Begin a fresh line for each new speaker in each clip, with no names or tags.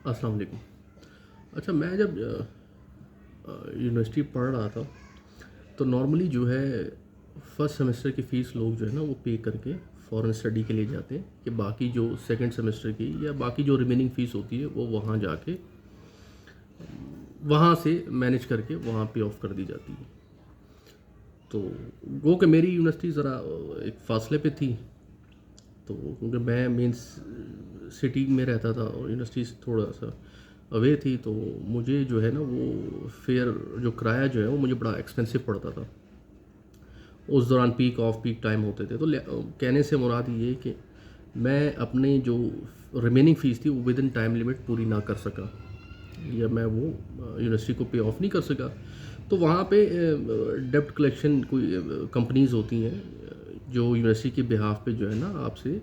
अस्सलाम वालेकुम। अच्छा, मैं जब यूनिवर्सिटी पढ़ रहा था तो नॉर्मली जो है फर्स्ट सेमेस्टर की फ़ीस लोग जो है ना वो पे करके फ़ॉरेन स्टडी के लिए जाते हैं कि बाकी जो सेकंड सेमेस्टर की या बाकी जो रिमेनिंग फ़ीस होती है वो वहाँ जाके वहाँ से मैनेज करके वहाँ पे ऑफ कर दी जाती है। तो वो कि मेरी यूनिवर्सिटी ज़रा एक फ़ासले पे थी, तो क्योंकि मैं मेन सिटी में रहता था और यूनिवर्सिटी से थोड़ा सा अवे थी, तो मुझे जो है ना वो फेयर जो किराया जो है वो मुझे बड़ा एक्सपेंसिव पड़ता था। उस दौरान पीक ऑफ पीक टाइम होते थे, तो कहने से मुराद ये कि मैं अपनी जो रिमेनिंग फ़ीस थी वो विद इन टाइम लिमिट पूरी ना कर सका, या मैं वो यूनिवर्सिटी को पे ऑफ नहीं कर सका। तो वहाँ पे डेब्ट कलेक्शन कोई कंपनीज़ होती हैं जो यूनिवर्सिटी के बिहाफ पे जो है ना आपसे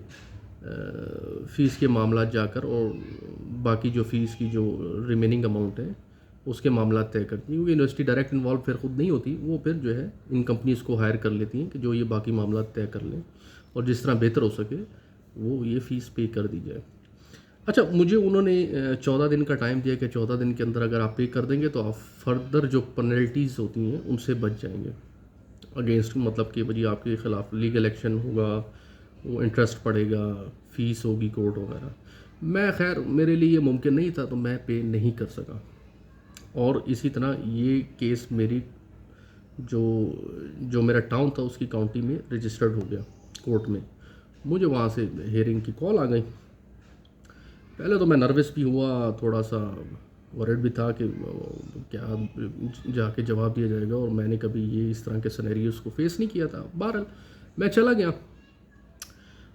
फ़ीस के मामला जाकर और बाकी जो फ़ीस की जो रिमेनिंग अमाउंट है उसके मामला तय करती हैं, क्योंकि यूनिवर्सिटी डायरेक्ट इन्वॉल्व फिर खुद नहीं होती, वो फिर जो है इन कंपनीज़ को हायर कर लेती हैं कि जो ये बाकी मामला तय कर लें और जिस तरह बेहतर हो सके वो ये फ़ीस पे कर दी जाए। अच्छा, मुझे उन्होंने 14 दिन का टाइम दिया कि 14 दिन के अंदर अगर आप पे कर देंगे तो आप फर्दर जो पेनल्टीज़ होती हैं उनसे बच जाएंगे अगेंस्ट, मतलब कि भाई आपके ख़िलाफ़ लीगल एक्शन होगा, वो इंटरेस्ट पड़ेगा, फ़ीस होगी कोर्ट वगैरह। मैं खैर मेरे लिए ये मुमकिन नहीं था, तो मैं पे नहीं कर सका और इसी तरह ये केस मेरी जो जो मेरा टाउन था उसकी काउंटी में रजिस्टर्ड हो गया कोर्ट में। मुझे वहाँ से हेयरिंग की कॉल आ गई। पहले तो मैं नर्वस भी हुआ, थोड़ा सा वरिड भी था कि क्या जाके जवाब दिया जाएगा, और मैंने कभी ये इस तरह के सिनेरियोस को फेस नहीं किया था। बहरहाल मैं चला गया।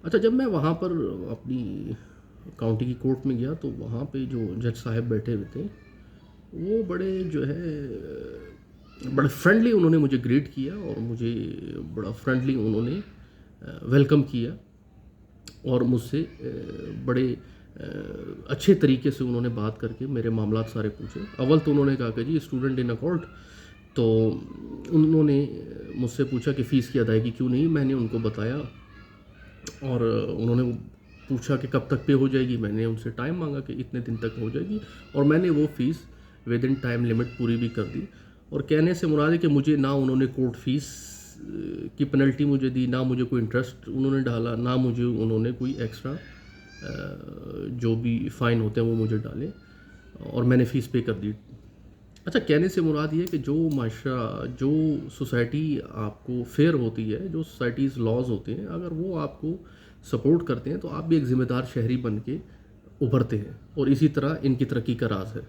अच्छा, जब मैं वहाँ पर अपनी काउंटी की कोर्ट में गया तो वहाँ पे जो जज साहब बैठे हुए थे वो बड़े जो है बड़े फ्रेंडली उन्होंने मुझे ग्रीट किया और मुझे बड़ा फ्रेंडली उन्होंने वेलकम किया और मुझसे बड़े अच्छे तरीके से उन्होंने बात करके मेरे मामलात सारे पूछे। अव्वल तो उन्होंने कहा कि जी स्टूडेंट इन अ कोर्ट, तो उन्होंने मुझसे पूछा कि फ़ीस की अदायगी क्यों नहीं। मैंने उनको बताया और उन्होंने पूछा कि कब तक पे हो जाएगी। मैंने उनसे टाइम मांगा कि इतने दिन तक हो जाएगी, और मैंने वो fees with in time limit पूरी भी कर दी। और कहने से मुराद है कि मुझे ना उन्होंने कोर्ट फ़ीस की पेनल्टी मुझे दी, ना मुझे कोई इंटरेस्ट उन्होंने डाला, ना मुझे उन्होंने कोई एक्स्ट्रा जो भी फ़ाइन होते हैं वो मुझे डाले, और मैंने फ़ीस पे कर दी। अच्छा, कहने से मुराद ये है कि जो माशरा जो सोसाइटी आपको फेयर होती है, जो सोसाइटीज़ लॉज होते हैं, अगर वो आपको सपोर्ट करते हैं तो आप भी एक ज़िम्मेदार शहरी बन के उभरते हैं, और इसी तरह इनकी तरक्की का राज है।